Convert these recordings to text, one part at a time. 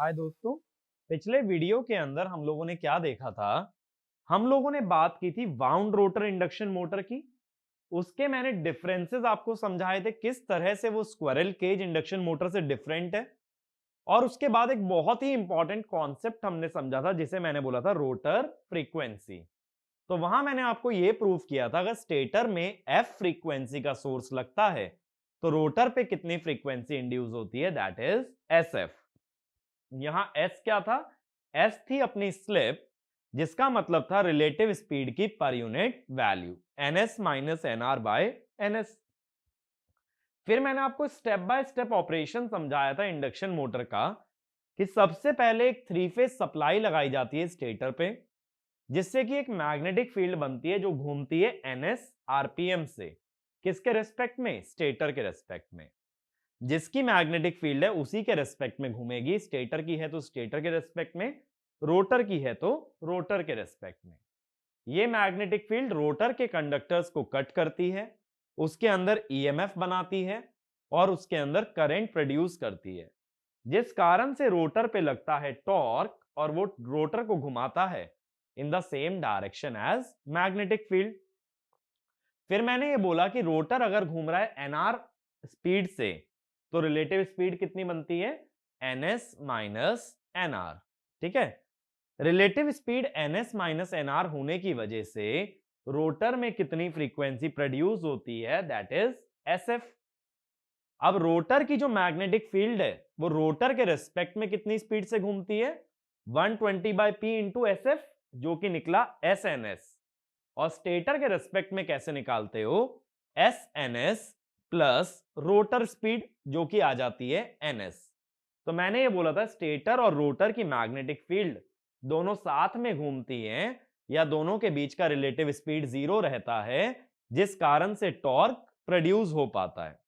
हाय दोस्तों। पिछले वीडियो के अंदर हम लोगों ने क्या देखा था? हम लोगों ने बात की थी वाउंड रोटर इंडक्शन मोटर की। उसके मैंने डिफरेंसेस आपको समझाए थे, किस तरह से वो स्क्विरल केज इंडक्शन मोटर से डिफरेंट है। और उसके बाद एक बहुत ही इंपॉर्टेंट कॉन्सेप्ट हमने समझा था, जिसे मैंने बोला था रोटर फ्रीक्वेंसी। तो वहां मैंने आपको यह प्रूव किया था, अगर स्टेटर में एफ फ्रीक्वेंसी का सोर्स लगता है तो रोटर पे कितनी फ्रीक्वेंसी इंड्यूस होती है, दैट इज एस एफ। यहां एस क्या था? एस थी अपनी स्लिप, जिसका मतलब था रिलेटिव स्पीड की per unit value, NS minus NR by NS. फिर मैंने आपको स्टेप बाय स्टेप ऑपरेशन समझाया था इंडक्शन मोटर का, कि सबसे पहले एक थ्री फेज सप्लाई लगाई जाती है स्टेटर पे, जिससे कि एक मैग्नेटिक फील्ड बनती है जो घूमती है एनएस आरपीएम से। किसके रेस्पेक्ट में? स्टेटर के रेस्पेक्ट में। जिसकी मैग्नेटिक फील्ड है उसी के रेस्पेक्ट में घूमेगी। स्टेटर की है तो स्टेटर के रेस्पेक्ट में, रोटर की है तो रोटर के रेस्पेक्ट में। ये मैग्नेटिक फील्ड रोटर के कंडक्टर्स को कट करती है, उसके अंदर ईएमएफ बनाती है और उसके अंदर करंट प्रोड्यूस करती है, जिस कारण से रोटर पे लगता है टॉर्क और वो रोटर को घुमाता है in the same direction as magnetic field. फिर मैंने ये बोला कि रोटर अगर घूम रहा है एनआर स्पीड से, तो रिलेटिव स्पीड कितनी बनती है? NS minus NR. ठीक है। Relative speed NS minus NR होने की वजह से रोटर में कितनी फ्रीक्वेंसी प्रोड्यूस होती है, दैट इज एसएफ। अब रोटर की जो मैग्नेटिक फील्ड है वो रोटर के रेस्पेक्ट में कितनी स्पीड से घूमती है? 120 by P into S F, जो कि निकला एस एन एस। और स्टेटर के रेस्पेक्ट में कैसे निकालते हो? S N S plus rotor speed, जो कि आ जाती है एन एस। तो मैंने ये बोला था स्टेटर और रोटर की मैग्नेटिक फील्ड दोनों साथ में घूमती हैं, या दोनों के बीच का रिलेटिव स्पीड जीरो रहता है, जिस कारण से टॉर्क प्रोड्यूस हो पाता है।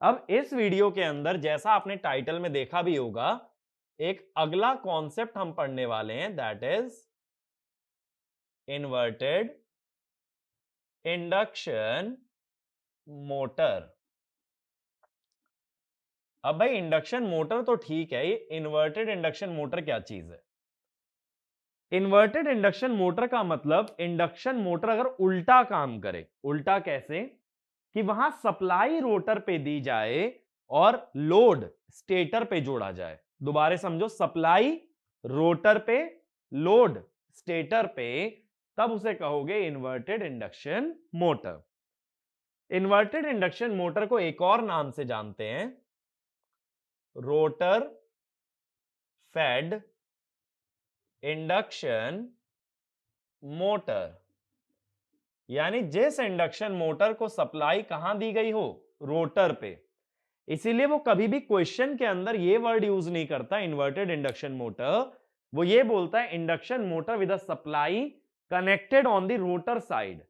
अब इस वीडियो के अंदर, जैसा आपने टाइटल में देखा भी होगा, एक अगला कॉन्सेप्ट हम पढ़ने वाले हैं, that is inverted induction motor. अब भाई इंडक्शन मोटर तो ठीक है, ये इन्वर्टेड इंडक्शन मोटर क्या चीज है? इन्वर्टेड इंडक्शन मोटर का मतलब इंडक्शन मोटर अगर उल्टा काम करे। उल्टा कैसे? कि वहां सप्लाई रोटर पे दी जाए और लोड स्टेटर पे जोड़ा जाए। दोबारा समझो, सप्लाई रोटर पे, लोड स्टेटर पे, तब उसे कहोगे inverted induction motor. Inverted induction motor को एक और नाम से जानते हैं, रोटर फेड इंडक्शन मोटर। यानी जिस इंडक्शन मोटर को सप्लाई कहां दी गई हो? रोटर पे। इसीलिए वो कभी भी क्वेश्चन के अंदर ये वर्ड यूज नहीं करता इन्वर्टेड इंडक्शन मोटर। वो ये बोलता है induction motor with a supply connected on the rotor side.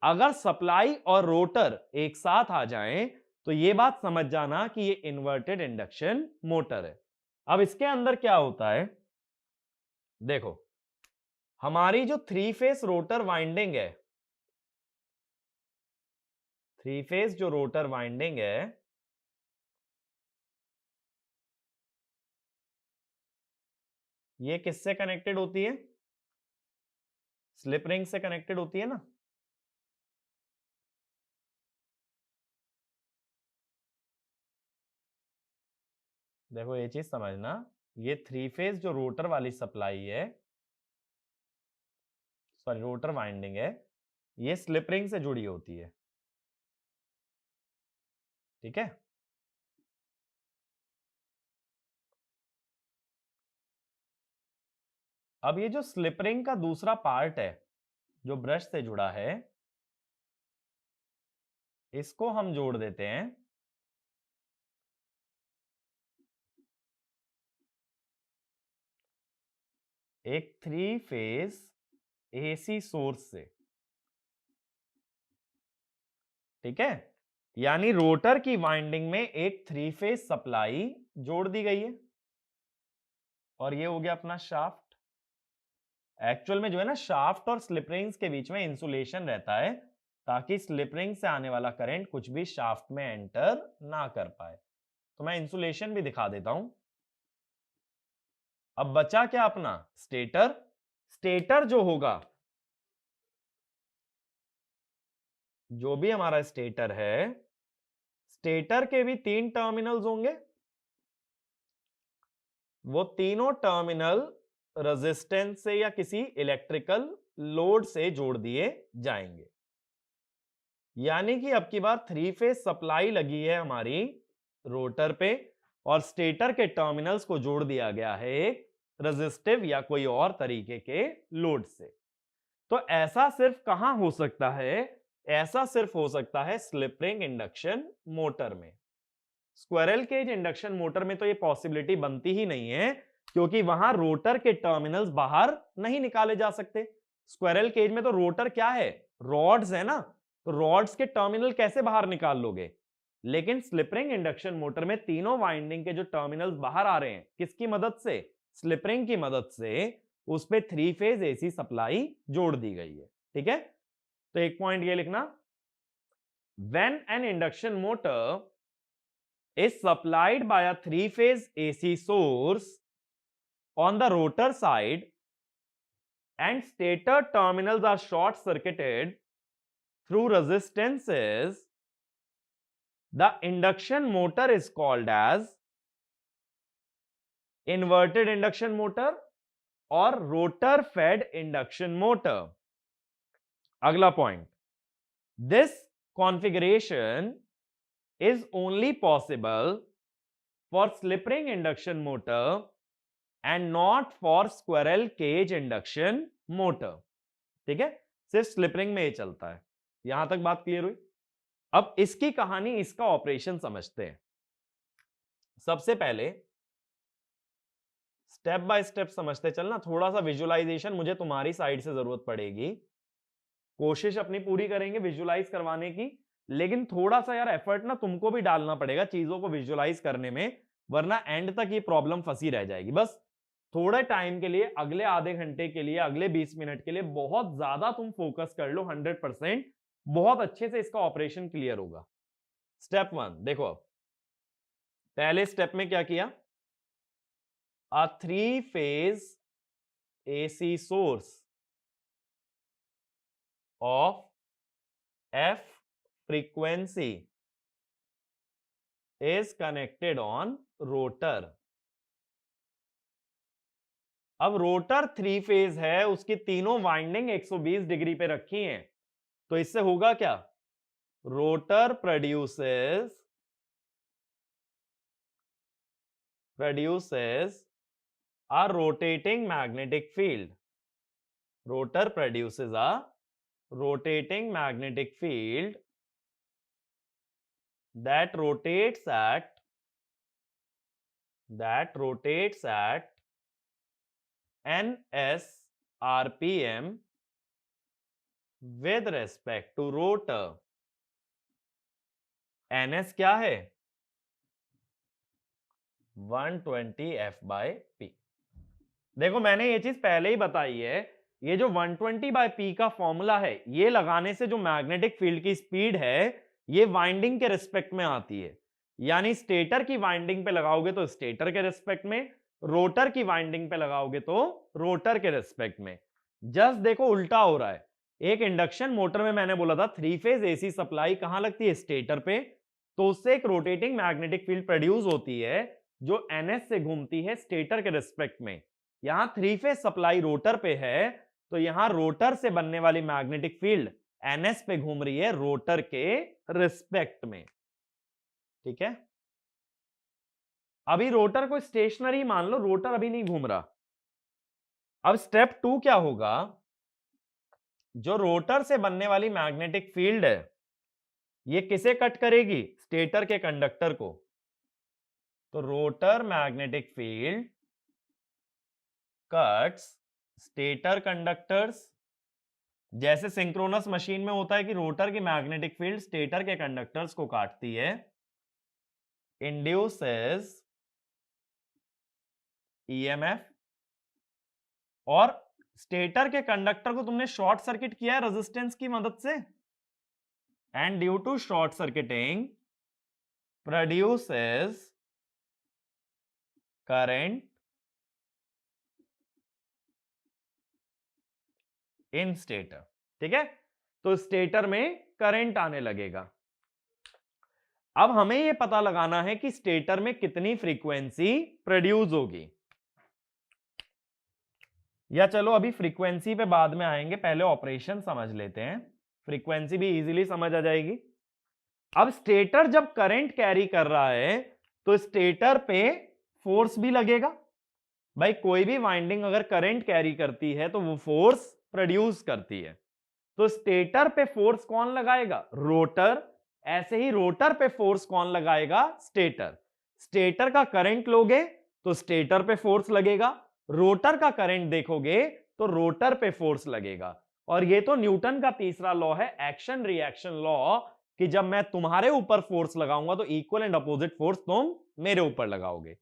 अगर सप्लाई और रोटर एक साथ आ जाएं तो ये बात समझ जाना कि ये इन्वर्टेड इंडक्शन मोटर है। अब इसके अंदर क्या होता है, देखो, हमारी जो थ्री फेस रोटर वाइंडिंग है, थ्री फेस जो रोटर वाइंडिंग है, ये किससे कनेक्टेड होती है? स्लिप रिंग से कनेक्टेड होती है ना। देखो ये चीज समझना, ये थ्री फेज जो रोटर वाली सप्लाई है, सॉरी रोटर वाइंडिंग है, ये स्लिप रिंग से जुड़ी होती है। ठीक है। अब ये जो स्लिप रिंग का दूसरा पार्ट है जो ब्रश से जुड़ा है, इसको हम जोड़ देते हैं एक थ्री फेज एसी सोर्स से। ठीक है। यानी रोटर की वाइंडिंग में एक थ्री फेज सप्लाई जोड़ दी गई है, और ये हो गया अपना शाफ्ट। एक्चुअल में जो है ना, शाफ्ट और स्लिप रिंग्स के बीच में इंसुलेशन रहता है, ताकि स्लिप रिंग से आने वाला करंट कुछ भी शाफ्ट में एंटर ना कर पाए। तो मैं इंसुलेशन भी दिखा देता हूं। अब बचा क्या अपना स्टेटर। स्टेटर जो होगा, जो भी हमारा स्टेटर है, स्टेटर के भी 3 टर्मिनल्स होंगे। वो तीनों टर्मिनल रेजिस्टेंस से या किसी इलेक्ट्रिकल लोड से जोड़ दिए जाएंगे। यानी कि अब की बार 3 फेज सप्लाई लगी है हमारी रोटर पे और स्टेटर के टर्मिनल्स को जोड़ दिया गया है एक रेजिस्टिव या कोई और तरीके के लोड से। तो ऐसा सिर्फ कहां हो सकता है? ऐसा सिर्फ हो सकता है स्लिप रिंग इंडक्शन मोटर में। स्क्विरल केज इंडक्शन मोटर में तो ये पॉसिबिलिटी बनती ही नहीं है, क्योंकि वहां रोटर के टर्मिनल्स बाहर नहीं निकाले जा सकते। स्क्विरल केज में तो रोटर क्या है, रॉड्स है ना, तो रॉड्स के टर्मिनल कैसे बाहर निकाल लोगे? लेकिन स्लिप रिंग इंडक्शन मोटर में तीनों वाइंडिंग के जो टर्मिनल्स बाहर आ रहे हैं, किसकी मदद से? स्लिप रिंग की मदद से। उस पे 3 फेज एसी सप्लाई जोड़ दी गई है। ठीक है, तो एक पॉइंट ये लिखना, when an induction motor is supplied by a 3-phase AC source on the rotor side and stator terminals are short circuited through resistances, the induction motor is called as inverted induction motor or rotor fed induction motor. अगला point, this configuration is only possible for slip ring induction motor and not for squirrel cage induction motor. ठीक है, सिर्फ slip ring में ही चलता है। यहां तक बात क्लियर हुई? अब इसकी कहानी, इसका ऑपरेशन समझते हैं। सबसे पहले स्टेप बाय स्टेप समझते चलना, थोड़ा सा विजुअलाइजेशन मुझे तुम्हारी साइड से जरूरत पड़ेगी। कोशिश अपनी पूरी करेंगे विजुअलाइज करवाने की, लेकिन थोड़ा सा यार एफर्ट ना तुमको भी डालना पड़ेगा चीजों को विजुअलाइज करने में, वरना एंड तक ये प्रॉब्लम फंसी रह जाएगी। बस थोड़े टाइम के लिए, अगले आधे घंटे के लिए, अगले 20 मिनट के लिए बहुत ज्यादा तुम फोकस कर लो 100%, बहुत अच्छे से इसका ऑपरेशन क्लियर होगा। स्टेप 1 देखो, अब पहले स्टेप में क्या किया, a 3-phase AC source of F frequency is connected on rotor। अब रोटर 3 फेज है, उसकी तीनों वाइंडिंग 120 डिग्री पे रखी हैं, तो इससे होगा क्या, rotor produces a rotating magnetic field। rotor produces a rotating magnetic field that rotates at ns rpm with respect to rotor। ns क्या है, 120 f/p। देखो मैंने ये चीज पहले ही बताई है, ये जो 120/p का फॉर्मूला है, ये लगाने से जो मैग्नेटिक फील्ड की स्पीड है, ये वाइंडिंग के रिस्पेक्ट में आती है। यानी स्टेटर की वाइंडिंग पे लगाओगे तो स्टेटर के रिस्पेक्ट में, रोटर की वाइंडिंग पे लगाओगे तो रोटर के रिस्पेक्ट में। जस्ट देखो उल्टा हो रहा है। एक इंडक्शन मोटर में मैंने बोला था 3 फेज एसी सप्लाई कहां लगती है, स्टेटर पे, तो उससे एक रोटेटिंग मैग्नेटिक फील्ड प्रोड्यूस होती है जो एनएस से घूमती है स्टेटर के रिस्पेक्ट में। यहां 3 फेज सप्लाई रोटर पे है, तो यहां रोटर से बनने वाली मैग्नेटिक फील्ड एनएस पे घूम रही है रोटर के रिस्पेक्ट में। ठीक है, अभी रोटर को स्टेशनरी मान लो, रोटर अभी नहीं घूम रहा। अब स्टेप 2 क्या होगा, जो रोटर से बनने वाली मैग्नेटिक फील्ड है, ये किसे कट करेगी, स्टेटर के कंडक्टर को। तो rotor magnetic field cuts stator conductors. जैसे सिंक्रोनस मशीन में होता है कि रोटर की मैग्नेटिक फील्ड स्टेटर के कंडक्टर्स को काटती है। इंड्यूसेस ईएमएफ, और स्टेटर के कंडक्टर को तुमने शॉर्ट सर्किट किया है रेजिस्टेंस की मदद से, and due to short circuiting produces current in stator, ठीक है। तो स्टेटर में करंट आने लगेगा। अब हमें यह पता लगाना है कि स्टेटर में कितनी फ्रीक्वेंसी प्रोड्यूस होगी, या चलो अभी फ्रीक्वेंसी पे बाद में आएंगे, पहले ऑपरेशन समझ लेते हैं, फ्रीक्वेंसी भी इजीली समझ आ जाएगी। अब स्टेटर जब करंट कैरी कर रहा है तो स्टेटर पे फोर्स भी लगेगा। भाई कोई भी वाइंडिंग अगर करंट कैरी करती है तो वो फोर्स प्रोड्यूस करती है। तो स्टेटर पे फोर्स कौन लगाएगा? रोटर। ऐसे ही रोटर पे फोर्स कौन लगाएगा? स्टेटर। स्टेटर का करंट लोगे तो स्टेटर पे फोर्स लगेगा, रोटर का करंट देखोगे तो रोटर पे फोर्स लगेगा। और ये तो न्यूटन का तीसरा लॉ है, एक्शन रिएक्शन लॉ, कि जब मैं तुम्हारे ऊपर फोर्स लगाऊंगा तो इक्वल एंड अपोजिट फोर्स तुम मेरे ऊपर लगाओगे।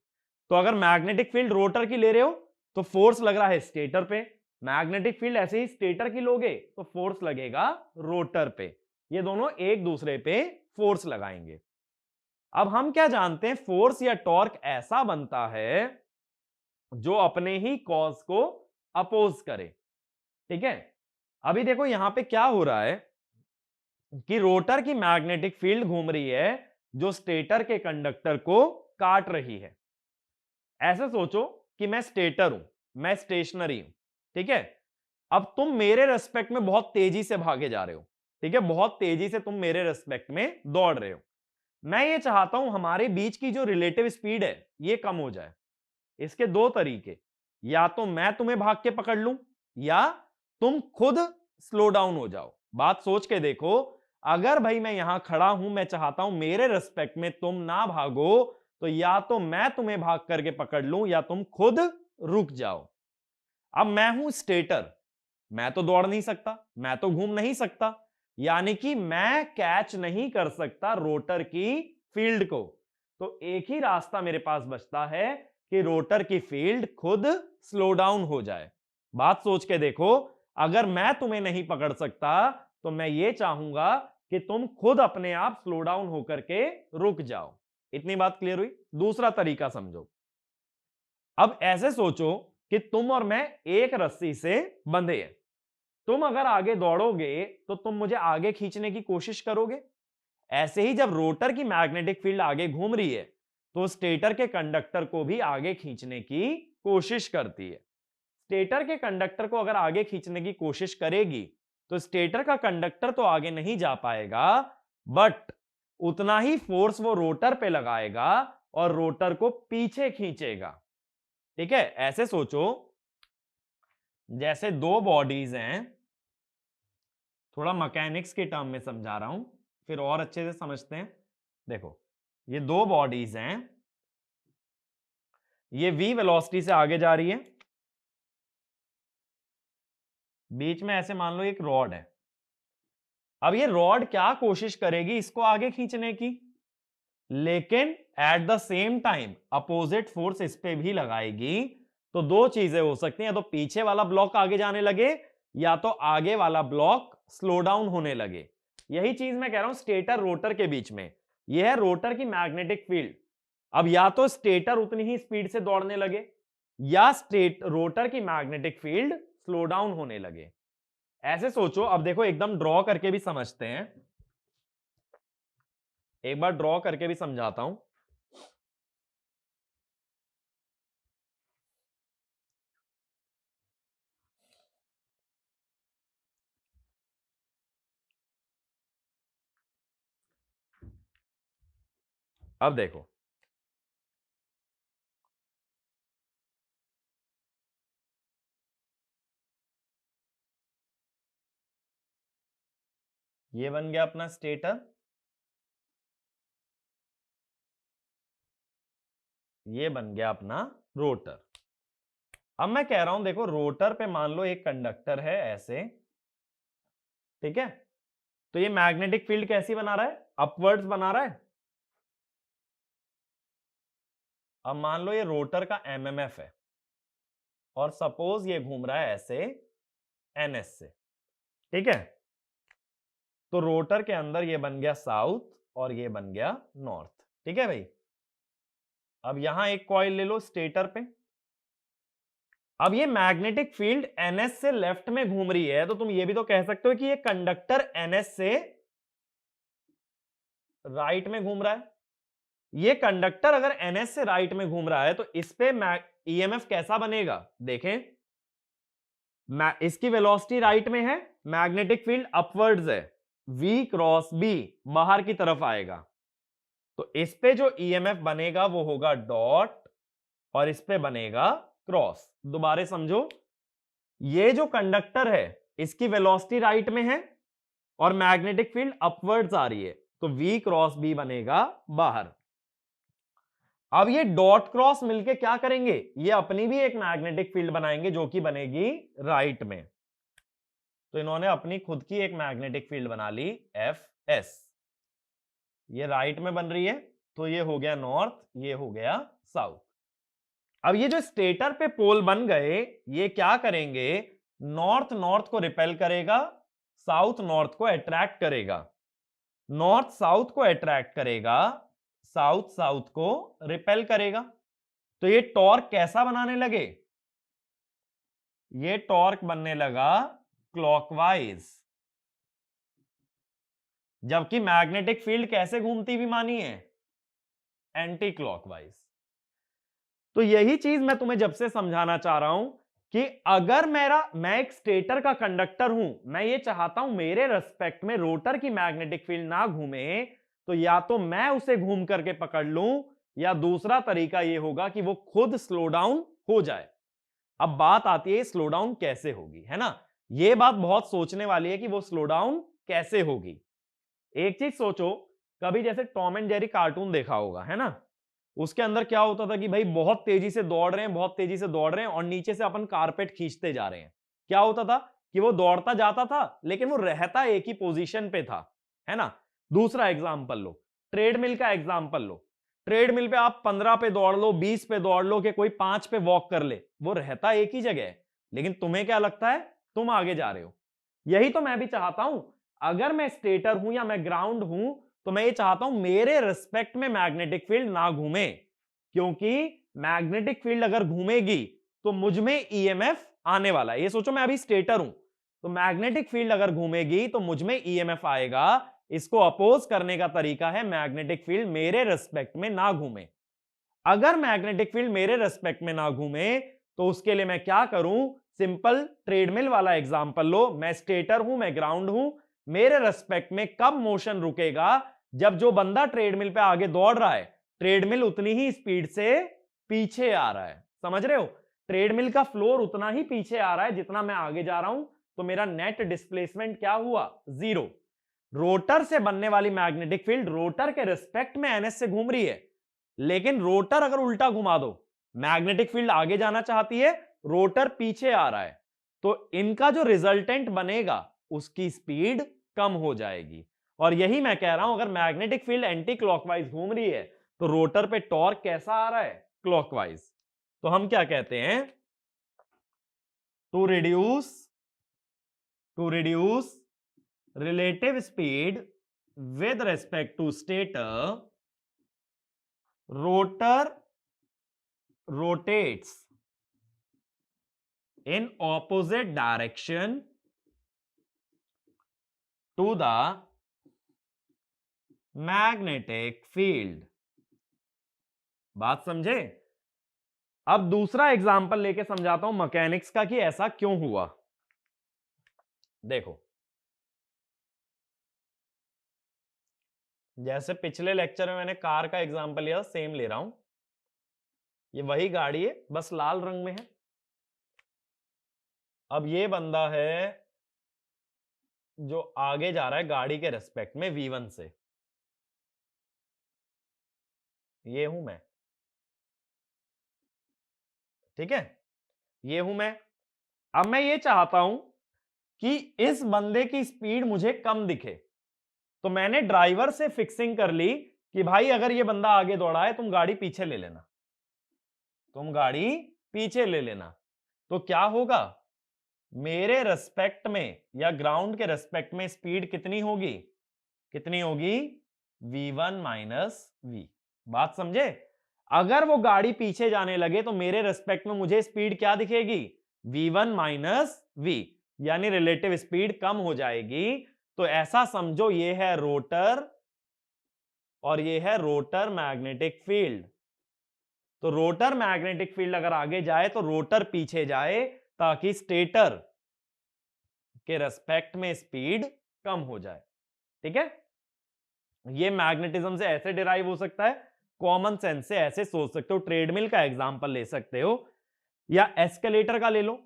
तो अगर मैग्नेटिक फील्ड रोटर की ले रहे हो तो फोर्स लग रहा है स्टेटर पे, मैग्नेटिक फील्ड ऐसे ही स्टेटर की लोगे तो फोर्स लगेगा रोटर पे। ये दोनों एक दूसरे पे फोर्स लगाएंगे। अब हम क्या जानते हैं? फोर्स या टॉर्क ऐसा बनता है जो अपने ही कॉज को अपोज करे, ठीक है। अभी देखो यहां पे क्या हो रहा है कि रोटर की मैग्नेटिक फील्ड घूम रही है जो स्टेटर के कंडक्टर को काट रही है। ऐसे सोचो कि मैं स्टेटर हूं, मैं स्टेशनरी हूं, ठीक है। अब तुम मेरे रेस्पेक्ट में बहुत तेजी से भागे जा रहे हो, ठीक है, बहुत तेजी से तुम मेरे रेस्पेक्ट में दौड़ रहे हो। मैं ये चाहता हूं हमारे बीच की जो रिलेटिव स्पीड है ये कम हो जाए। इसके दो तरीके, या तो मैं तुम्हें भाग के पकड़ लूं या तुम खुद स्लो डाउन हो जाओ। बात सोच के देखो, अगर भाई मैं यहां खड़ा हूं, मैं चाहता हूं मेरे रेस्पेक्ट में तुम ना भागो, तो या तो मैं तुम्हें भाग करके पकड़ लूं या तुम खुद रुक जाओ। अब मैं हूं स्टेटर, मैं तो दौड़ नहीं सकता, मैं तो घूम नहीं सकता, यानी कि मैं कैच नहीं कर सकता रोटर की फील्ड को। तो एक ही रास्ता मेरे पास बचता है कि रोटर की फील्ड खुद स्लो डाउन हो जाए। बात सोच के देखो, अगर मैं तुम्हें नहीं पकड़ सकता तो मैं ये चाहूंगा कि तुम खुद अपने आप स्लो डाउन होकर के रुक जाओ। इतनी बात क्लियर हुई? दूसरा तरीका समझो। अब ऐसे सोचो कि तुम और मैं एक रस्सी से बंधे हैं। तुम अगर आगे दौड़ोगे तो तुम मुझे आगे खींचने की कोशिश करोगे। ऐसे ही जब रोटर की मैग्नेटिक फील्ड आगे घूम रही है तो स्टेटर के कंडक्टर को भी आगे खींचने की कोशिश करती है। स्टेटर के कंडक्टर को अगर आगे खींचने की कोशिश करेगी तो स्टेटर का कंडक्टर तो आगे नहीं जा पाएगा, बट उतना ही फोर्स वो रोटर पे लगाएगा और रोटर को पीछे खींचेगा, ठीक है। ऐसे सोचो जैसे दो बॉडीज हैं, थोड़ा मैकेनिक्स के टर्म में समझा रहा हूं फिर और अच्छे से समझते हैं। देखो ये दो बॉडीज हैं, ये v वेलोसिटी से आगे जा रही है, बीच में ऐसे मान लो एक रॉड है। अब ये रॉड क्या कोशिश करेगी? इसको आगे खींचने की, लेकिन at the same time opposite force इस पे भी लगाएगी। तो दो चीजें हो सकती हैं, या तो पीछे वाला ब्लॉक आगे जाने लगे या तो आगे वाला ब्लॉक स्लो डाउन होने लगे। यही चीज मैं कह रहा हूं स्टेटर रोटर के बीच में, यह है रोटर की मैग्नेटिक फील्ड। अब या तो स्टेटर उतनी ही स्पीड से दौड़ने लगे या रोटर की मैग्नेटिक फील्ड स्लो डाउन होने लगे। ऐसे सोचो, अब देखो एकदम ड्रॉ करके भी समझते हैं, एक बार ड्रॉ करके भी समझाता हूं। अब देखो ये बन गया अपना स्टेटर, ये बन गया अपना रोटर। अब मैं कह रहा हूं देखो रोटर पे मान लो एक कंडक्टर है ऐसे, ठीक है। तो ये मैग्नेटिक फील्ड कैसी बना रहा है? अपवर्ड्स बना रहा है। अब मान लो ये रोटर का एमएमएफ है और सपोज ये घूम रहा है ऐसे एनएस से, ठीक है। तो रोटर के अंदर ये बन गया साउथ और ये बन गया नॉर्थ, ठीक है भाई। अब यहां एक कॉइल ले लो स्टेटर पे, अब ये मैग्नेटिक फील्ड एनएस से लेफ्ट में घूम रही है, तो तुम ये भी तो कह सकते हो कि ये कंडक्टर एनएस से राइट में घूम रहा है। ये कंडक्टर अगर एनएस से राइट में घूम रहा है तो इस पे ईएमएफ कैसा बनेगा? देखें, इसकी वेलोसिटी राइट में है, मैग्नेटिक फील्ड अपवर्ड्स है, V क्रॉस B बाहर की तरफ आएगा, तो इस पे जो ईएमएफ बनेगा वो होगा डॉट और इस पे बनेगा क्रॉस। दोबारा समझो, ये जो कंडक्टर है इसकी वेलोसिटी राइट में है और मैग्नेटिक फील्ड अपवर्ड्स आ रही है, तो V क्रॉस B बनेगा बाहर। अब ये डॉट क्रॉस मिलके क्या करेंगे? ये अपनी भी एक मैग्नेटिक फील्ड बनाएंगे जो कि बनेगी राइट में। तो इन्होंने अपनी खुद की एक मैग्नेटिक फील्ड बना ली Fs। ये राइट में बन रही है, तो ये हो गया नॉर्थ, ये हो गया साउथ। अब ये जो स्टेटर पे पोल बन गए, ये क्या करेंगे? नॉर्थ नॉर्थ को रिपेल करेगा, साउथ नॉर्थ को अट्रैक्ट करेगा। नॉर्थ साउथ को अट्रैक्ट करेगा, साउथ साउथ को रिपेल करेगा। तो ये टॉर्क कैसा बनाने लगे? ये टॉर्क बनने लगा क्लॉकवाइज, जबकि मैग्नेटिक फील्ड कैसे घूमती हुई मानी है? Anti clockwise. तो यही चीज मैं तुम्हें जब से समझाना चाह रहा हूं कि अगर मैं एक स्टेटर का कंडक्टर हूं, मैं ये चाहता हूं मेरे रेस्पेक्ट में रोटर की मैग्नेटिक फील्ड ना घूमे, तो या तो मैं उसे घूम करके पकड़ लूं, या दूसरा तरीका ये होगा कि वो खुद स्लो डाउन हो जाए। अब बात आती है स्लो डाउन कैसे होगी, है ना? ये बात बहुत सोचने वाली है कि वो स्लो डाउन कैसे होगी। एक चीज सोचो, कभी जैसे टॉम एंड जेरी कार्टून देखा होगा, है ना? उसके अंदर क्या होता था कि भाई बहुत तेजी से दौड़ रहे हैं, बहुत तेजी से दौड़ रहे हैं और नीचे से अपन कारपेट खींचते जा रहे हैं। क्या होता था कि वो दौड़ता जाता था लेकिन वो रहता एक ही पोजीशन पे था, है ना? दूसरा एग्जांपल लो, ट्रेडमिल का एग्जांपल लो। ट्रेडमिल पे आप 15 पे दौड़ लो, 20 पे दौड़ लो, कि कोई 5 पे वॉक कर ले, वो रहता एक ही जगह है, लेकिन तुम्हें क्या लगता है तुम आगे जा रहे हो। यही तो मैं भी चाहता हूं, अगर मैं स्टेटर हूं या मैं ग्राउंड हूं, तो मैं ये चाहता हूं मेरे रिस्पेक्ट में मैग्नेटिक फील्ड ना घूमे, क्योंकि मैग्नेटिक फील्ड अगर घूमेगी तो मुझ में ईएमएफ आने वाला है। ये सोचो मैं अभी स्टेटर हूं, तो मैग्नेटिक फील्ड अगर घूमेगी तो मुझ में ईएमएफ आएगा। इसको अपोज करने का तरीका है मैग्नेटिक फील्ड मेरे रिस्पेक्ट में ना घूमे। अगर मैग्नेटिक फील्ड मेरे रेस्पेक्ट में ना घूमे तो उसके लिए मैं क्या करूं? सिंपल ट्रेडमिल वाला एग्जांपल लो, मैं स्टेटर हूं, मैं ग्राउंड हूं, मेरे रेस्पेक्ट में कब मोशन रुकेगा? जब जो बंदा ट्रेडमिल पे आगे दौड़ रहा है, ट्रेडमिल उतनी ही स्पीड से पीछे आ रहा है। समझ रहे हो? ट्रेडमिल का फ्लोर उतना ही पीछे आ रहा है जितना मैं आगे जा रहा हूं, तो मेरा नेट डिस्प्लेसमेंट क्या हुआ? जीरो। रोटर से बनने वाली मैग्नेटिक फील्ड रोटर के रिस्पेक्ट में एनएस से घूम रही है, लेकिन रोटर अगर उल्टा घुमा दो, मैग्नेटिक फील्ड आगे जाना चाहती है, रोटर पीछे आ रहा है, तो इनका जो रिजल्टेंट बनेगा उसकी स्पीड कम हो जाएगी। और यही मैं कह रहा हूं, अगर मैग्नेटिक फील्ड एंटी क्लॉकवाइज घूम रही है तो रोटर पे टॉर्क कैसा आ रहा है? क्लॉकवाइज। तो हम क्या कहते हैं? To reduce relative speed with respect to stator, rotor rotates in opposite direction to the magnetic field। बात समझे? अब दूसरा एग्जांपल लेके समझाता हूं मैकेनिक्स का कि ऐसा क्यों हुआ। देखो, जैसे पिछले लेक्चर में मैंने कार का एग्जांपल लिया, सेम ले रहा हूं। ये वही गाड़ी है, बस लाल रंग में है। अब ये बंदा है जो आगे जा रहा है गाड़ी के रेस्पेक्ट में V1 से, ये हूं मैं, ठीक है? ये हूं मैं। अब मैं ये चाहता हूं कि इस बंदे की स्पीड मुझे कम दिखे, तो मैंने ड्राइवर से फिक्सिंग कर ली कि भाई अगर ये बंदा आगे दौड़ा है, तुम गाड़ी पीछे ले लेना, तुम गाड़ी पीछे ले लेना। तो क्या होगा? मेरे रेस्पेक्ट में या ग्राउंड के रेस्पेक्ट में स्पीड कितनी होगी? कितनी होगी? V1 minus V। बात समझे? अगर वो गाड़ी पीछे जाने लगे तो मेरे रेस्पेक्ट में मुझे स्पीड क्या दिखेगी, v1 माइनस v, यानी रिलेटिव स्पीड कम हो जाएगी। तो ऐसा समझो ये है रोटर और ये है रोटर मैग्नेटिक फील्ड। तो रोटर मैग्नेटिक फील्ड अगर आगे जाए तो रोटर पीछे जाए ताकि स्टेटर के रेस्पेक्ट में स्पीड कम हो जाए। ठीक है, ये मैग्नेटिज्म से ऐसे डिराइव हो सकता है, कॉमन सेंस से ऐसे सोच सकते हो, ट्रेडमिल का एग्जांपल ले सकते हो या एस्केलेटर का ले लो।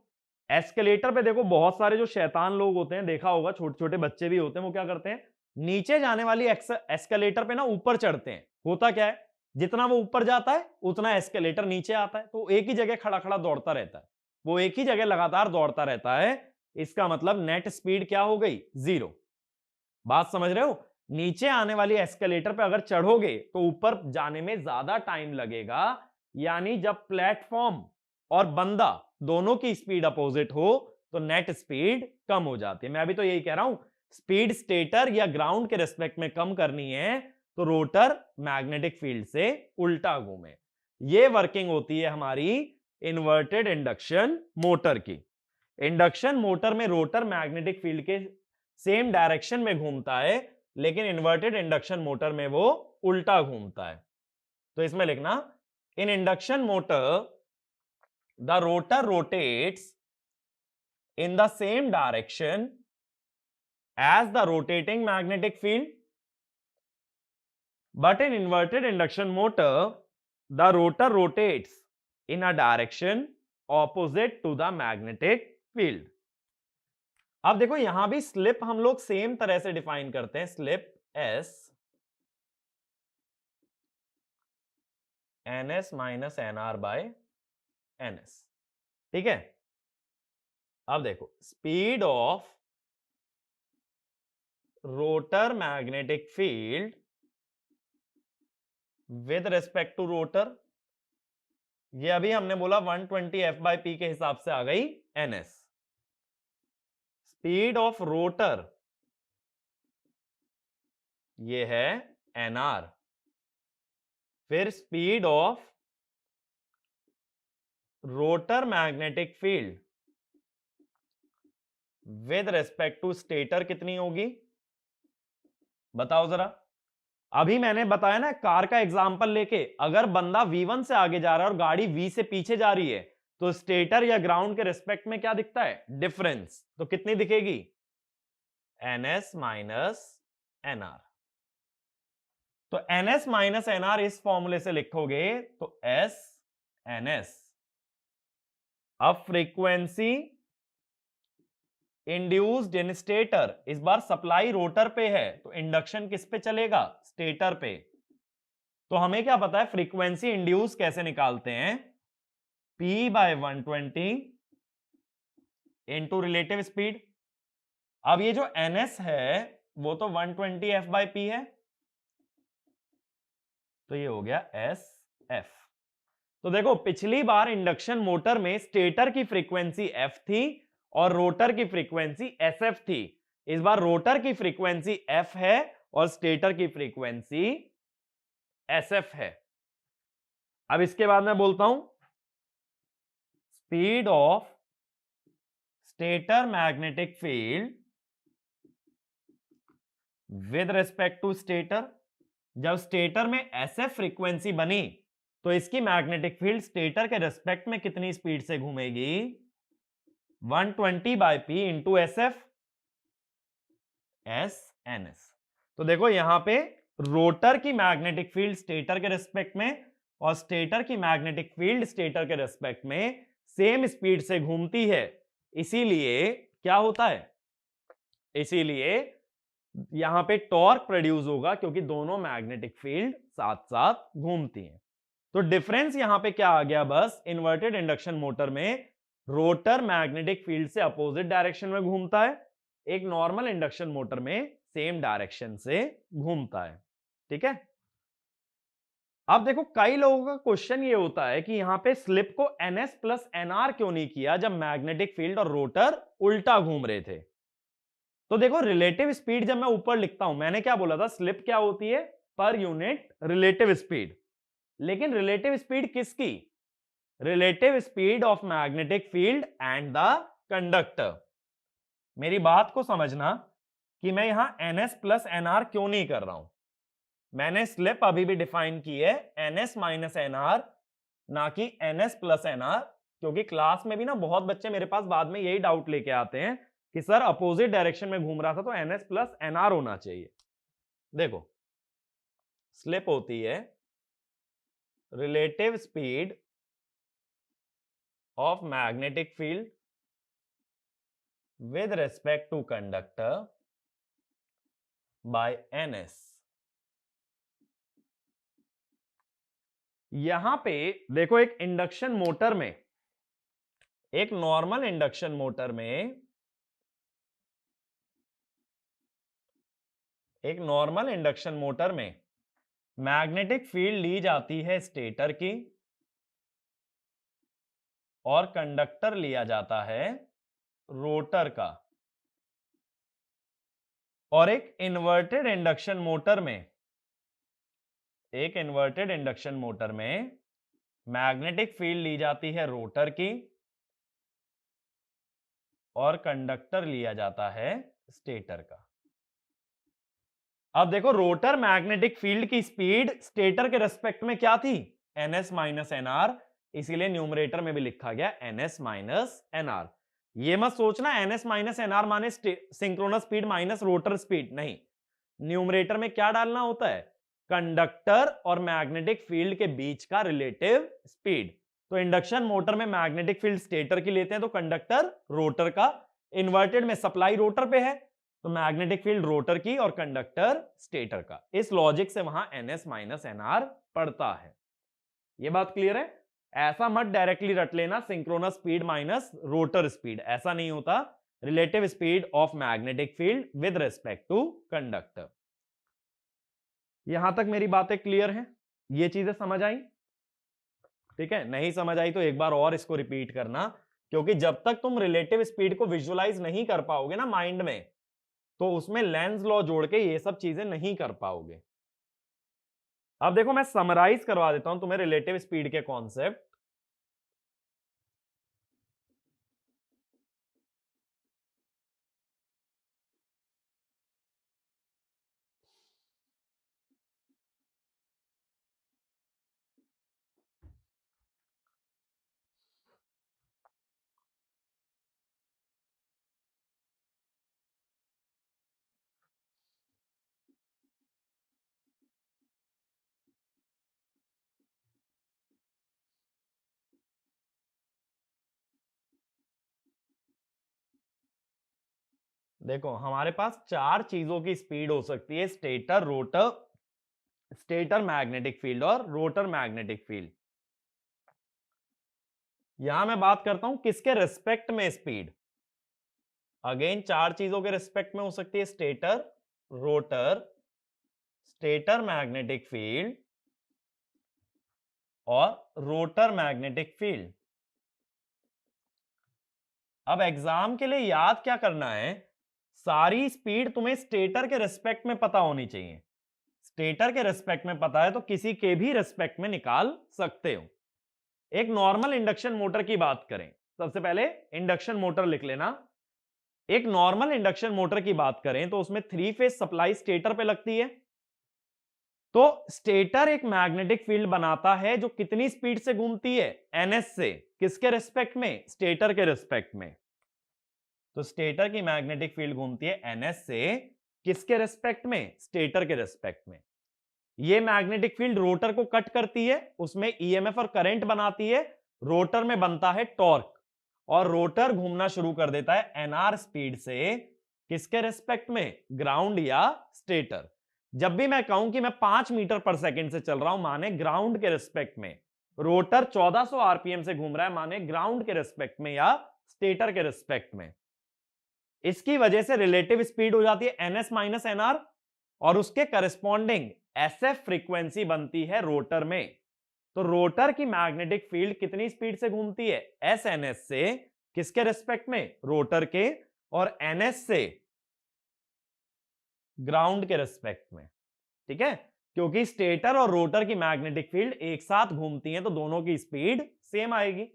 एस्केलेटर पे देखो बहुत सारे जो शैतान लोग होते हैं, देखा होगा छोटे छोटे बच्चे भी होते हैं, वो क्या करते हैं, नीचे जाने वाली एस्केलेटर पे ना ऊपर चढ़ते हैं। होता क्या है, जितना वो ऊपर जाता है उतना एस्केलेटर नीचे आता है, तो एक ही जगह खड़ा खड़ा दौड़ता रहता है, वो एक ही जगह लगातार दौड़ता रहता है। इसका मतलब नेट स्पीड क्या हो गई, 0। बात समझ रहे हो, नीचे आने वाली एस्केलेटर पे अगर चढ़ोगे तो ऊपर जाने में ज्यादा टाइम लगेगा, यानी जब प्लेटफॉर्म और बंदा दोनों की स्पीड अपोजिट हो तो नेट स्पीड कम हो जाती है। मैं अभी तो यही कह रहा हूं, स्पीड स्टेटर या ग्राउंड के रेस्पेक्ट में कम करनी है तो रोटर मैग्नेटिक फील्ड से उल्टा घूमे। ये वर्किंग होती है हमारी इन्वर्टेड इंडक्शन मोटर की। इंडक्शन मोटर में रोटर मैग्नेटिक फील्ड के सेम डायरेक्शन में घूमता है, लेकिन इन्वर्टेड इंडक्शन मोटर में वो उल्टा घूमता है। तो इसमें लिखना, इन induction motor the rotor rotates in the same direction as the rotating magnetic field, but in inverted induction motor the rotor rotates in a direction opposite to the magnetic field। अब देखो यहां भी स्लिप हम लोग same तरह से define करते हैं, slip s ns minus nr by ns। ठीक है, अब देखो speed of rotor magnetic field with respect to rotor, ये अभी हमने बोला 120 f बाई पी के हिसाब से आ गई ns। स्पीड ऑफ रोटर ये है nr, फिर speed of rotor magnetic field with respect to stator कितनी होगी, बताओ जरा। अभी मैंने बताया ना कार का एग्जांपल लेके, अगर बंदा v1 से आगे जा रहा है और गाड़ी v से पीछे जा रही है तो स्टेटर या ग्राउंड के रिस्पेक्ट में क्या दिखता है, डिफरेंस। तो कितनी दिखेगी, ns माइनस nr। तो ns माइनस nr इस फॉर्मूले से लिखोगे तो s ns। अब फ्रीक्वेंसी इंड्यूस्ड इन स्टेटर, इस बार सप्लाई रोटर पे है तो इंडक्शन किस पे चलेगा, स्टेटर पे। तो हमें क्या पता है फ्रीक्वेंसी इंड्यूस कैसे निकालते हैं, P by 120 into relative speed. अब ये जो ns है वो तो 120 f बाय पी है, तो ये हो गया s f। तो देखो पिछली बार इंडक्शन मोटर में स्टेटर की फ्रीक्वेंसी f थी और रोटर की फ्रीक्वेंसी sf थी। इस बार रोटर की फ्रीक्वेंसी f है और स्टेटर की फ्रीक्वेंसी sf है। अब इसके बाद मैं बोलता हूं speed of stator magnetic field with respect to stator. जब स्टेटर में sf फ्रीक्वेंसी बनी तो इसकी मैग्नेटिक फील्ड स्टेटर के रिस्पेक्ट में कितनी स्पीड से घूमेगी, 120 by P into sf s ns। तो देखो यहां पे रोटर की मैग्नेटिक फील्ड स्टेटर के रिस्पेक्ट में और स्टेटर की मैग्नेटिक फील्ड स्टेटर के रिस्पेक्ट में सेम स्पीड से घूमती है, इसीलिए क्या होता है, इसीलिए यहां पे टॉर्क प्रोड्यूस होगा क्योंकि दोनों मैग्नेटिक फील्ड साथ साथ घूमती हैं। तो डिफरेंस यहां पे क्या आ गया, बस इन्वर्टेड इंडक्शन मोटर में रोटर मैग्नेटिक फील्ड से अपोजिट डायरेक्शन में घूमता है, एक नॉर्मल इंडक्शन मोटर में सेम डायरेक्शन से घूमता है। ठीक है, अब देखो कई लोगों का क्वेश्चन ये होता है कि यहां पे स्लिप को ns प्लस nr क्यों नहीं किया जब मैग्नेटिक फील्ड और रोटर उल्टा घूम रहे थे। तो देखो रिलेटिव स्पीड जब मैं ऊपर लिखता हूं, मैंने क्या बोला था, स्लिप क्या होती है, पर यूनिट रिलेटिव स्पीड। लेकिन रिलेटिव स्पीड किसकी? Relative speed of magnetic field and the conductor. मेरी बात को समझना कि मैं यहां ns प्लस nr क्यों नहीं कर रहा हूं। मैंने स्लिप अभी भी डिफाइन की है ns माइनस nr, ना कि ns प्लस nr, क्योंकि क्लास में भी ना बहुत बच्चे मेरे पास बाद में यही डाउट लेके आते हैं कि सर अपोजिट डायरेक्शन में घूम रहा था तो ns प्लस nr होना चाहिए। देखो, स्लिप होती है relative speed of magnetic field with respect to conductor by ns। यहां पे देखो, एक इंडक्शन मोटर में, एक नॉर्मल इंडक्शन मोटर में, एक नॉर्मल इंडक्शन मोटर में मैग्नेटिक फील्ड ली जाती है स्टेटर की और कंडक्टर लिया जाता है रोटर का। और एक इन्वर्टेड इंडक्शन मोटर में, एक इन्वर्टेड इंडक्शन मोटर में मैग्नेटिक फील्ड ली जाती है रोटर की और कंडक्टर लिया जाता है स्टेटर का। अब देखो, रोटर मैग्नेटिक फील्ड की स्पीड स्टेटर के रेस्पेक्ट में क्या थी? ns माइनस एनआर, इसीलिए न्यूमरेटर में भी लिखा गया ns माइनस एनआर। ये मत सोचना ns माइनस एनआर माने synchronous speed minus rotor speed, नहीं। न्यूमरेटर में क्या डालना होता है? कंडक्टर और मैग्नेटिक फील्ड के बीच का रिलेटिव स्पीड। तो इंडक्शन मोटर में मैग्नेटिक फील्ड स्टेटर की लेते हैं तो कंडक्टर रोटर का। इन्वर्टेड में सप्लाई रोटर पे है तो मैग्नेटिक फील्ड रोटर की और कंडक्टर स्टेटर का। इस लॉजिक से वहां ns माइनस एनआर पड़ता है। ये बात क्लियर है? ऐसा मत डायरेक्टली रट लेना synchronous speed minus rotor speed, ऐसा नहीं होता। Relative speed of magnetic field with respect to conductor. यहां तक मेरी बातें क्लियर हैं? ये चीजें समझ आई? ठीक है, नहीं समझ आई तो एक बार और इसको रिपीट करना, क्योंकि जब तक तुम रिलेटिव स्पीड को विजुअलाइज नहीं कर पाओगे ना माइंड में, तो उसमें लेंस लॉ जोड़ के ये सब चीजें नहीं कर पाओगे। अब देखो, मैं समराइज करवा देता हूं तुम्हें रिलेटिव स्पीड के कॉन्सेप्ट। देखो, हमारे पास चार चीजों की स्पीड हो सकती है: stator, rotor, stator magnetic field और रोटर मैग्नेटिक फील्ड। यहां मैं बात करता हूं किसके रिस्पेक्ट में स्पीड। अगेन चार चीजों के रिस्पेक्ट में हो सकती है: stator, rotor, stator magnetic field और रोटर मैग्नेटिक फील्ड। अब एग्जाम के लिए याद क्या करना है? सारी स्पीड तुम्हें स्टेटर के रिस्पेक्ट में पता होनी चाहिए। स्टेटर के रिस्पेक्ट में पता है तो किसी के भी रिस्पेक्ट में निकाल सकते हो। एक नॉर्मल इंडक्शन मोटर की बात करें, सबसे पहले इंडक्शन मोटर लिख लेना। एक नॉर्मल इंडक्शन मोटर की बात करें तो उसमें 3 फेज सप्लाई स्टेटर पे लगती है। तो स्टेटर एक मैग्नेटिक फील्ड बनाता है जो कितनी स्पीड से घूमती है? ns से। किसके रिस्पेक्ट में? स्टेटर के रिस्पेक्ट में। तो स्टेटर की मैग्नेटिक फील्ड घूमती है ns से, किसके रिस्पेक्ट में? स्टेटर के रिस्पेक्ट में। ये मैग्नेटिक फील्ड रोटर को कट करती है, उसमें ईएमएफ और करंट बनाती है, रोटर में बनता है टॉर्क और रोटर घूमना शुरू कर देता है एनआर स्पीड से। किसके रिस्पेक्ट में? ग्राउंड या स्टेटर। जब भी मैं कहूं कि मैं 5 मीटर पर सेकंड से चल रहा हूं, माने ग्राउंड के रिस्पेक्ट में। रोटर 1400 आरपीएम से घूम रहा है, माने ग्राउंड के रिस्पेक्ट में या स्टेटर के रिस्पेक्ट में। इसकी वजह से रिलेटिव स्पीड हो जाती है ns माइनस एनआर और उसके करस्पॉन्डिंग एसएफ फ्रीक्वेंसी बनती है रोटर में। तो रोटर की मैग्नेटिक फील्ड कितनी स्पीड से घूमती है? एस एनएस से। किसके रिस्पेक्ट में? रोटर के। और एनएस से ग्राउंड के रिस्पेक्ट में। ठीक है, क्योंकि स्टेटर और रोटर की मैग्नेटिक फील्ड एक साथ घूमती हैं तो दोनों की स्पीड सेम आएगी,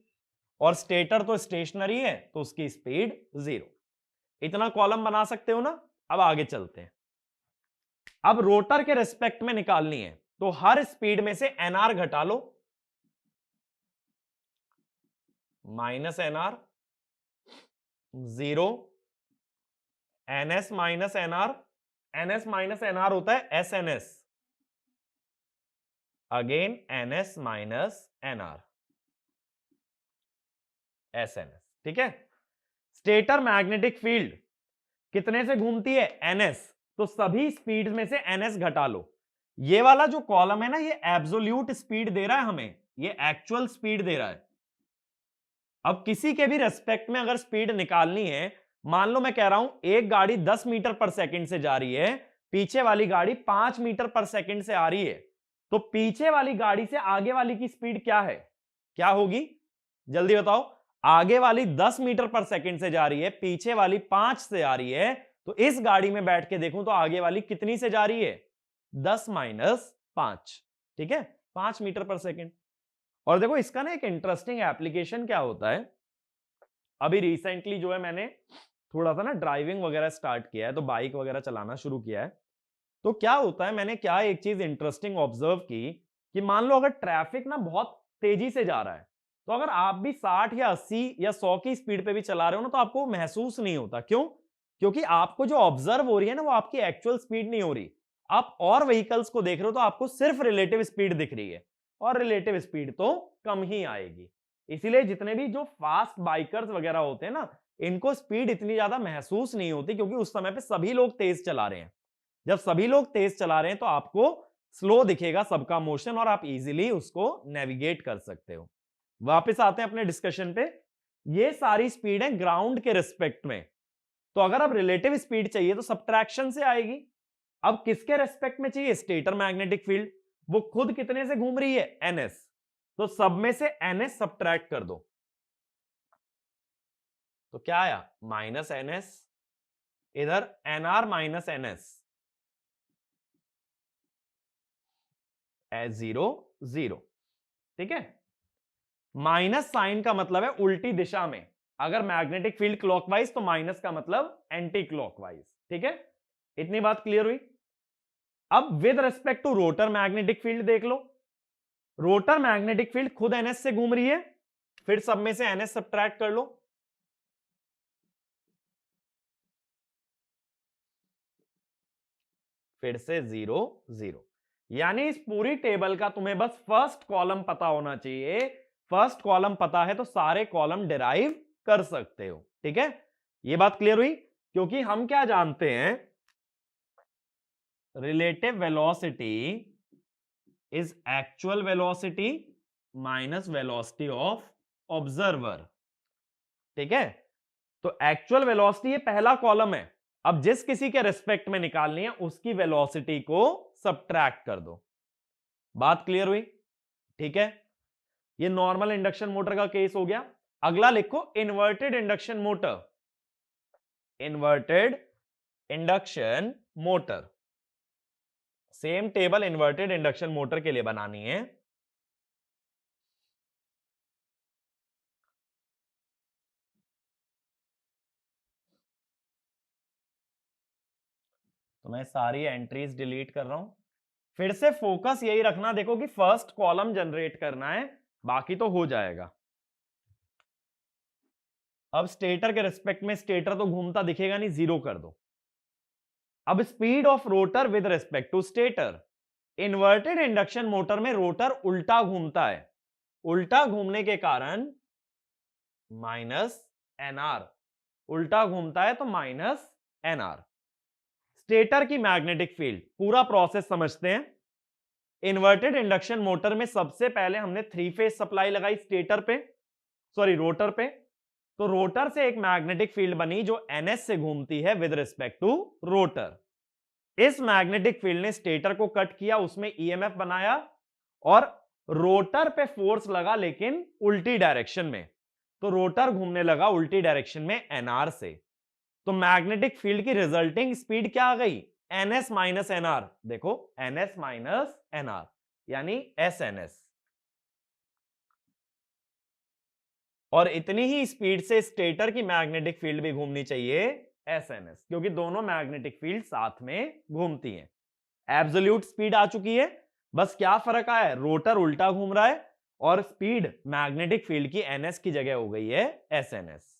और स्टेटर तो स्टेशनरी है तो उसकी स्पीड 0। इतना कॉलम बना सकते हो ना। अब आगे चलते हैं। अब रोटर के रिस्पेक्ट में निकालनी है तो हर स्पीड में से एनआर घटा लो, minus NR 0, NS minus NR, NS minus NR होता है SNS, again NS minus NR, SNS. ठीक है। स्टेटर मैग्नेटिक फील्ड कितने से घूमती है, एनएस, तो सभी स्पीड में से एनएस घटा लो। ये वाला जो कॉलम है ना, ये एब्सोल्यूट स्पीड दे रहा है हमें, ये एक्चुअल स्पीड दे रहा है। अब किसी के भी रेस्पेक्ट में अगर स्पीड निकालनी है, मान लो मैं कह रहा हूं एक गाड़ी 10 मीटर पर सेकंड से जा रही है, पीछे वाली गाड़ी 5 मीटर पर सेकंड से आ रही है, तो पीछे वाली गाड़ी से आगे वाली की स्पीड क्या है, क्या होगी, जल्दी बताओ। आगे वाली 10 मीटर पर सेकंड से जा रही है, पीछे वाली 5 से आ रही है, तो इस गाड़ी में बैठ के देखूं तो आगे वाली कितनी से जा रही है, 10 माइनस 5। ठीक है, 5 मीटर पर सेकंड। और देखो इसका ना एक इंटरेस्टिंग एप्लीकेशन क्या होता है, अभी रिसेंटली जो है मैंने थोड़ा सा ना ड्राइविंग वगैरह स्टार्ट किया है, तो बाइक वगैरह चलाना शुरू किया है। तो क्या होता है, मैंने क्या एक चीज इंटरेस्टिंग ऑब्जर्व की कि मान लो अगर ट्रैफिक ना बहुत तेजी से जा रहा है, तो अगर आप भी 60 या 80 या 100 की स्पीड पे भी चला रहे हो ना, तो आपको महसूस नहीं होता। क्यों? क्योंकि आपको जो ऑब्जर्व हो रही है ना, वो आपकी एक्चुअल स्पीड नहीं हो रही। आप और व्हीकल्स को देख रहे हो तो आपको सिर्फ रिलेटिव स्पीड दिख रही है, और रिलेटिव स्पीड तो कम ही आएगी। इसीलिए जितने भी जो फास्ट बाइकर्स वगैरह होते हैं ना, इनको स्पीड इतनी ज्यादा महसूस नहीं होती, क्योंकि उस समय पे सभी लोग तेज चला रहे हैं। जब सभी लोग तेज चला रहे हैं तो आपको स्लो दिखेगा सबका मोशन, और आप इजीली उसको नेविगेट कर सकते हो। वापस आते हैं अपने डिस्कशन पे। ये सारी स्पीड है ग्राउंड के रिस्पेक्ट में, तो अगर अब रिलेटिव स्पीड चाहिए तो सब्ट्रैक्शन से आएगी। अब किसके रेस्पेक्ट में चाहिए, स्टेटर मैग्नेटिक फील्ड, वो खुद कितने से घूम रही है, एनएस, तो सब में से एनएस सब्ट्रैक्ट कर दो, तो क्या आया, माइनस एनएस, इधर एनआर माइनस एनएस, 0 0। ठीक है। माइनस साइन का मतलब है उल्टी दिशा में, अगर मैग्नेटिक फील्ड क्लॉकवाइज तो माइनस का मतलब एंटी क्लॉकवाइज। ठीक है, इतनी बात क्लियर हुई। अब with respect to rotor magnetic field देख लो, रोटर मैग्नेटिक फील्ड खुद एनएस से घूम रही है, फिर सब में से एनएस सब्ट्रैक्ट कर लो, फिर से 0 0। यानी इस पूरी टेबल का तुम्हें बस फर्स्ट कॉलम पता होना चाहिए। फर्स्ट कॉलम पता है तो सारे कॉलम डिराइव कर सकते हो। ठीक है, ये बात क्लियर हुई। क्योंकि हम क्या जानते हैं, relative velocity is actual velocity minus velocity of observer. ठीक है, तो एक्चुअल वेलोसिटी ये पहला कॉलम है। अब जिस किसी के रिस्पेक्ट में निकालनी है उसकी वेलोसिटी को सब्ट्रैक्ट कर दो। बात क्लियर हुई। ठीक है, ये नॉर्मल इंडक्शन मोटर का केस हो गया। अगला लिखो inverted induction motor. Inverted induction motor, same table inverted induction motor के लिए बनानी है। तो मैं सारी एंट्रीज डिलीट कर रहा हूं। फिर से फोकस यही रखना, देखो कि फर्स्ट कॉलम जनरेट करना है, बाकी तो हो जाएगा। अब स्टेटर के रिस्पेक्ट में स्टेटर तो घूमता दिखेगा नहीं, 0 कर दो। अब speed of rotor with respect to stator, inverted induction motor में रोटर उल्टा घूमता है, उल्टा घूमने के कारण माइनस एनआर, उल्टा घूमता है तो माइनस एनआर। स्टेटर की मैग्नेटिक फील्ड, पूरा प्रोसेस समझते हैं। इन्वर्टेड इंडक्शन मोटर में सबसे पहले हमने 3 फेज सप्लाई लगाई स्टेटर पे, सॉरी रोटर पे, तो रोटर से एक मैग्नेटिक फील्ड बनी जो एनएस से घूमती है विद रिस्पेक्ट टू रोटर। इस मैग्नेटिक फील्ड ने स्टेटर को कट किया, उसमें ईएमएफ बनाया, और रोटर पे फोर्स लगा लेकिन उल्टी डायरेक्शन में, तो रोटर घूमने लगा उल्टी डायरेक्शन में एनआर से। तो मैग्नेटिक फील्ड की रिजल्टिंग स्पीड क्या आ गई, ns माइनस एनआर, देखो ns माइनस एनआर यानी एसएनएस, और इतनी ही स्पीड से स्टेटर की मैग्नेटिक फील्ड भी घूमनी चाहिए एसएनएस, क्योंकि दोनों मैग्नेटिक फील्ड साथ में घूमती हैं। एब्सोल्यूट स्पीड आ चुकी है, बस क्या फर्क आया है, रोटर उल्टा घूम रहा है और स्पीड मैग्नेटिक फील्ड की एनएस की जगह हो गई है एसएनएस।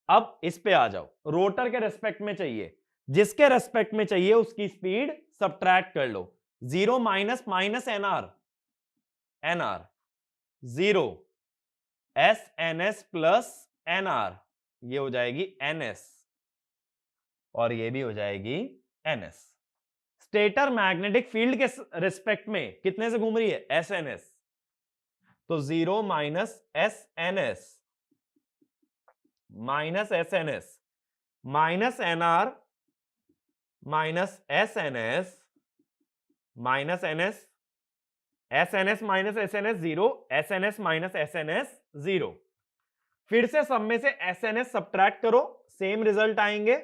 अब इस पे आ जाओ, रोटर के रेस्पेक्ट में चाहिए, जिसके रेस्पेक्ट में चाहिए उसकी स्पीड सब्ट्रैक्ट कर लो। 0 minus minus NR, NR 0, S N S plus NR, ये हो जाएगी एनएस और ये भी हो जाएगी एनएस। स्टेटर मैग्नेटिक फील्ड के रिस्पेक्ट में कितने से घूम रही है, एस एन एस, तो 0 minus S N S minus S N S minus NR minus S N S minus N S, S N S minus S N S 0, S N S minus S N S 0। फिर से सब में से S N S subtract करो, same result आएंगे।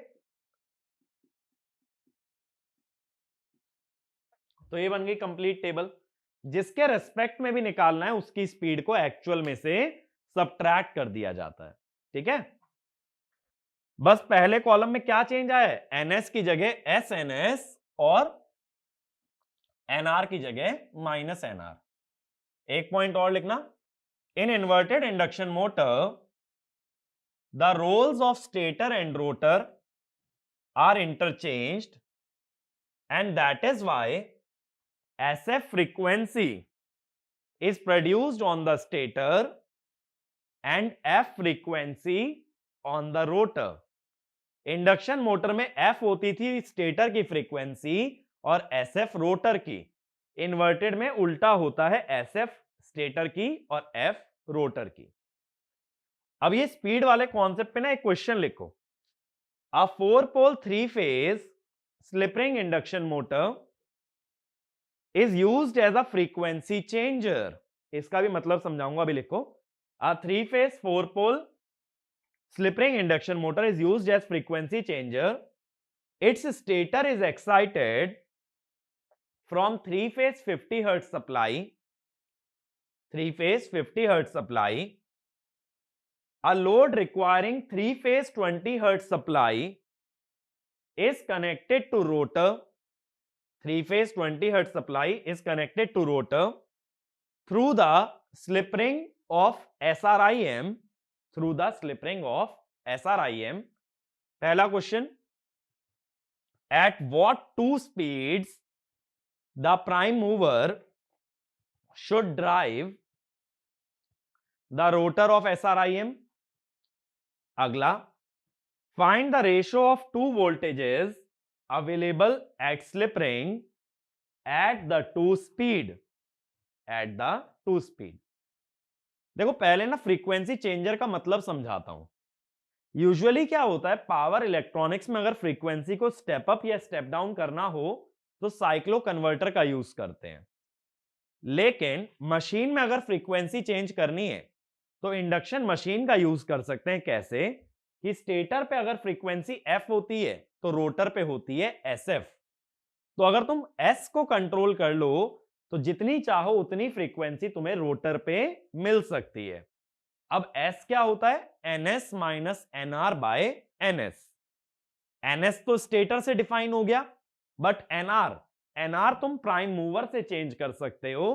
तो ये बन गई कंप्लीट टेबल। जिसके रेस्पेक्ट में भी निकालना है उसकी स्पीड को एक्चुअल में से सब्ट्रैक्ट कर दिया जाता है, ठीक है। बस पहले कॉलम में क्या चेंज आया है, एनएस की जगह एस एन एस और एनआर की जगह माइनस एनआर। एक पॉइंट और लिखना, in inverted induction motor the roles of stator and rotor are interchanged and that is why SF frequency is produced on the stator and F frequency on the rotor. Induction motor में F होती थी stator की frequency और SF rotor की। Inverted में उल्टा होता है, SF स्टेटर की और F रोटर की। अब ये स्पीड वाले कॉन्सेप्ट पे ना एक क्वेश्चन लिखो। A four pole three phase slip ring induction motor is used as a frequency changer. इसका भी मतलब समझाऊंगा, अभी लिखो। A 3-phase 4-pole slip ring induction motor is used as frequency changer. Its stator is excited from 3-phase 50 Hz supply. 3-phase 50 Hz supply. A load requiring 3-phase 20 Hz supply is connected to rotor. 3-phase 20 Hz supply is connected to rotor through the slip ring of SRIM. Through the slip ring of SRIM. पहला question, at what two speeds the prime mover should drive the rotor of SRIM? अगला, find the ratio of two voltages available at slip ring at the two speed. At the two speed. देखो पहले ना frequency changer का मतलब समझाता हूं। Usually क्या होता है, पावर इलेक्ट्रॉनिक्स में अगर फ्रीक्वेंसी को स्टेप अप या स्टेप डाउन करना हो तो साइक्लो कन्वर्टर का यूज करते हैं। लेकिन मशीन में अगर फ्रीक्वेंसी चेंज करनी है तो इंडक्शन मशीन का यूज कर सकते हैं। कैसे कि स्टेटर पे अगर फ्रीक्वेंसी एफ होती है तो रोटर पे होती है एसएफ। तो अगर तुम एस को कंट्रोल कर लो तो जितनी चाहो उतनी फ्रीक्वेंसी तुम्हें रोटर पे मिल सकती है। अब एस क्या होता है, NS minus NR by NS. NS तो स्टेटर से डिफाइन हो गया, बट एनआर तुम प्राइम मूवर से चेंज कर सकते हो।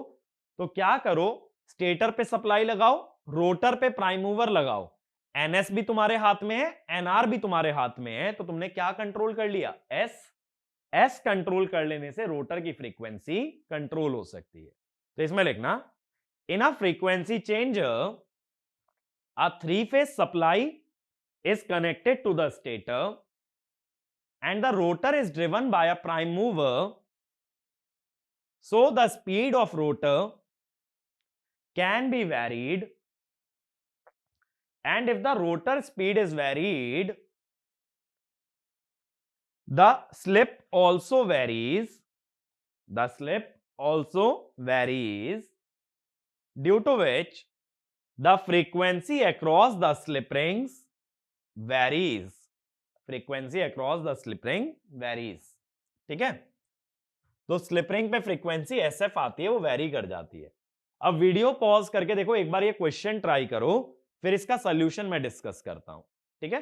तो क्या करो, स्टेटर पे सप्लाई लगाओ, रोटर पे प्राइम मूवर लगाओ। एनएस भी तुम्हारे हाथ में है, एनआर भी तुम्हारे हाथ में है, तो तुमने क्या कंट्रोल कर लिया, एस कंट्रोल कर लेने से रोटर की फ्रीक्वेंसी कंट्रोल हो सकती है। तो इसमें लिखना, in a frequency changer a 3-phase supply is connected to the stator and the rotor is driven by a prime mover, so the speed of rotor can be varied, and if the rotor speed is varied, the slip also varies. The slip also varies, due to which the frequency across the slip rings varies. Frequency across the slip ring varies. ठीक है। तो slip ring पे frequency SF आती है, वो very कर जाती है। अब वीडियो पॉज करके देखो, एक बार ये क्वेश्चन ट्राई करो, फिर इसका सॉल्यूशन मैं डिस्कस करता हूं, ठीक है।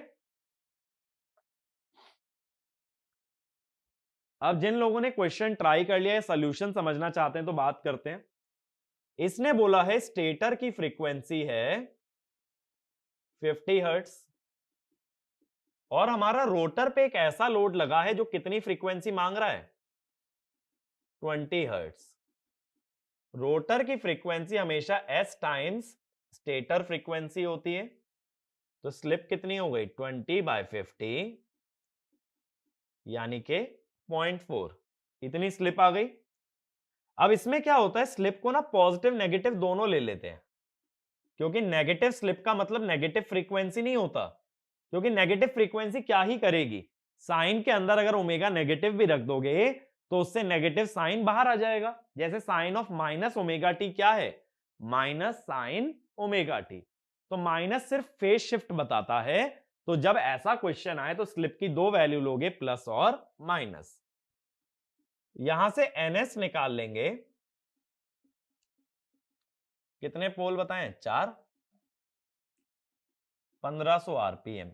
अब जिन लोगों ने क्वेश्चन ट्राई कर लिया है, सॉल्यूशन समझना चाहते हैं, तो बात करते हैं। इसने बोला है स्टेटर की फ्रीक्वेंसी है 50 हर्ट्ज और हमारा रोटर पे एक ऐसा लोड लगा है जो कितनी फ्रीक्वेंसी मांग रहा है, 20 हर्ट्ज। रोटर की फ्रीक्वेंसी हमेशा s टाइम्स स्टेटर फ्रीक्वेंसी होती है, तो स्लिप कितनी हो गई 20/50 यानी कि 0.4, इतनी स्लिप आ गई। अब इसमें क्या होता है, स्लिप को ना पॉजिटिव नेगेटिव दोनों ले लेते हैं, क्योंकि नेगेटिव स्लिप का मतलब नेगेटिव फ्रीक्वेंसी नहीं होता, क्योंकि नेगेटिव फ्रीक्वेंसी क्या ही करेगी, साइन के अंदर अगर ओमेगा नेगेटिव भी रख दोगे तो उससे नेगेटिव साइन बाहर आ जाएगा। जैसे sine of minus omega T क्या है, माइनस साइन ओमेगा टी। तो माइनस सिर्फ फेज शिफ्ट बताता है, तो जब ऐसा क्वेश्चन आए तो स्लिप की दो वैल्यू लोगे, प्लस और माइनस। यहां से ns निकाल लेंगे, कितने पोल बताएं, 4, 1500 आरपीएम।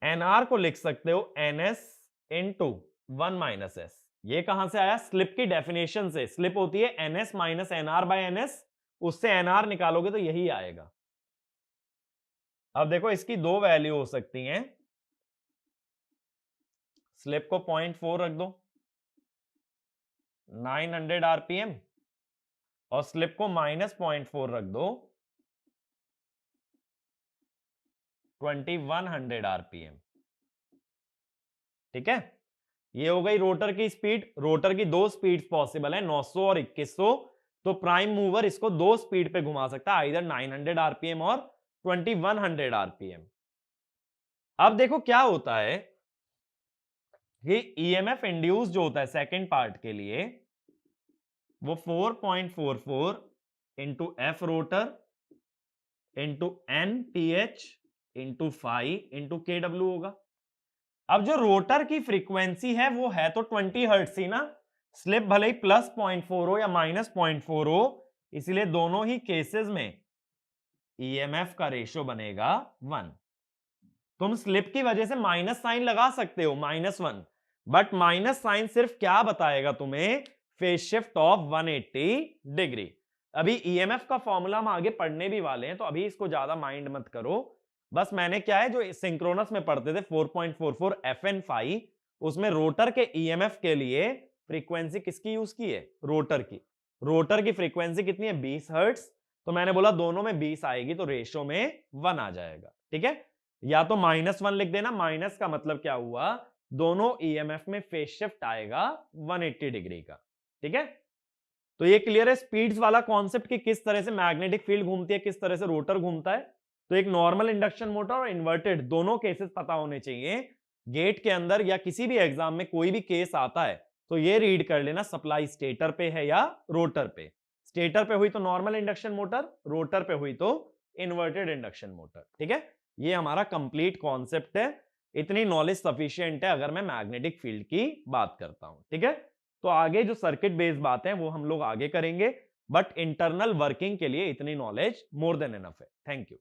nr को लिख सकते हो ns इंटू 1 माइनस एस। ये कहां से आया, स्लिप की डेफिनेशन से। स्लिप होती है ns minus nr by ns, उससे nr निकालोगे तो यही आएगा। अब देखो इसकी दो वैल्यू हो सकती हैं, स्लिप को 0.4 रख दो 900 आरपीएम और स्लिप को माइनस 0.4 रख दो 2100 आरपीएम, ठीक है। ये हो गई रोटर की स्पीड। रोटर की दो स्पीड्स पॉसिबल है, 900 और 2100, तो प्राइम मूवर इसको दो स्पीड पे घुमा सकता है, आइदर 900 आरपीएम और 2100 आरपीएम। अब देखो क्या होता है, ये ईएमएफ इंड्यूस जो होता है सेकंड पार्ट के लिए, वो 4.44 into F rotor into N PH into five into K W होगा। अब जो रोटर की फ्रीक्वेंसी है वो है तो 20 हर्ट्ज ही ना, स्लिप भले ही प्लस 0.4 हो या माइनस 0.4 हो, इसलिए दोनों ही केसेस में ईएमएफ का रेशियो बनेगा 1। तुम स्लिप की वजह से माइनस साइन लगा सकते हो, -1, बट माइनस साइन सिर्फ क्या बताएगा तुम्हें, फेज शिफ्ट ऑफ 180 डिग्री। अभी ईएमएफ का फॉर्मूला हम आगे पढ़ने भी वाले हैं, तो अभी इसको ज्यादा माइंड मत करो। बस मैंने क्या है, जो सिंक्रोनस में पढ़ते थे 4.44 FN5, उसमें रोटर के ईएमएफ के लिए फ्रीक्वेंसी किसकी यूज की है, रोटर की। रोटर की फ्रीक्वेंसी कितनी है, 20 हर्ट्ज, तो मैंने बोला दोनों में 20 आएगी तो रेशियो में 1 आ जाएगा, ठीक है। या तो -1 लिख देना, माइनस का मतलब क्या हुआ, दोनों ईएमएफ में फेज शिफ्ट आएगा 180 डिग्री का, ठीक है। तो ये क्लियर है स्पीड्स वाला कॉन्सेप्ट कि किस तरह से मैग्नेटिक फील्ड घूमती है, किस तरह से रोटर घूमता है। तो एक नॉर्मल इंडक्शन मोटर और इन्वर्टेड दोनों केसेस पता होने चाहिए। गेट के अंदर या किसी भी एग्जाम में कोई भी केस आता है तो ये रीड कर लेना, सप्लाई स्टेटर पे है या रोटर पे। स्टेटर पे हुई तो नॉर्मल इंडक्शन मोटर, रोटर पे हुई तो इन्वर्टेड इंडक्शन मोटर, ठीक है। ये हमारा कंप्लीट कॉन्सेप्ट है। इतनी नॉलेज सफिशिएंट है अगर मैं मैग्नेटिक फील्ड की बात करता हूं, ठीक है। तो आगे जो सर्किट बेस्ड बातें हैं वो हम लोग आगे करेंगे, बट इंटरनल वर्किंग के लिए इतनी नॉलेज मोर देन इनफ है। Thank you.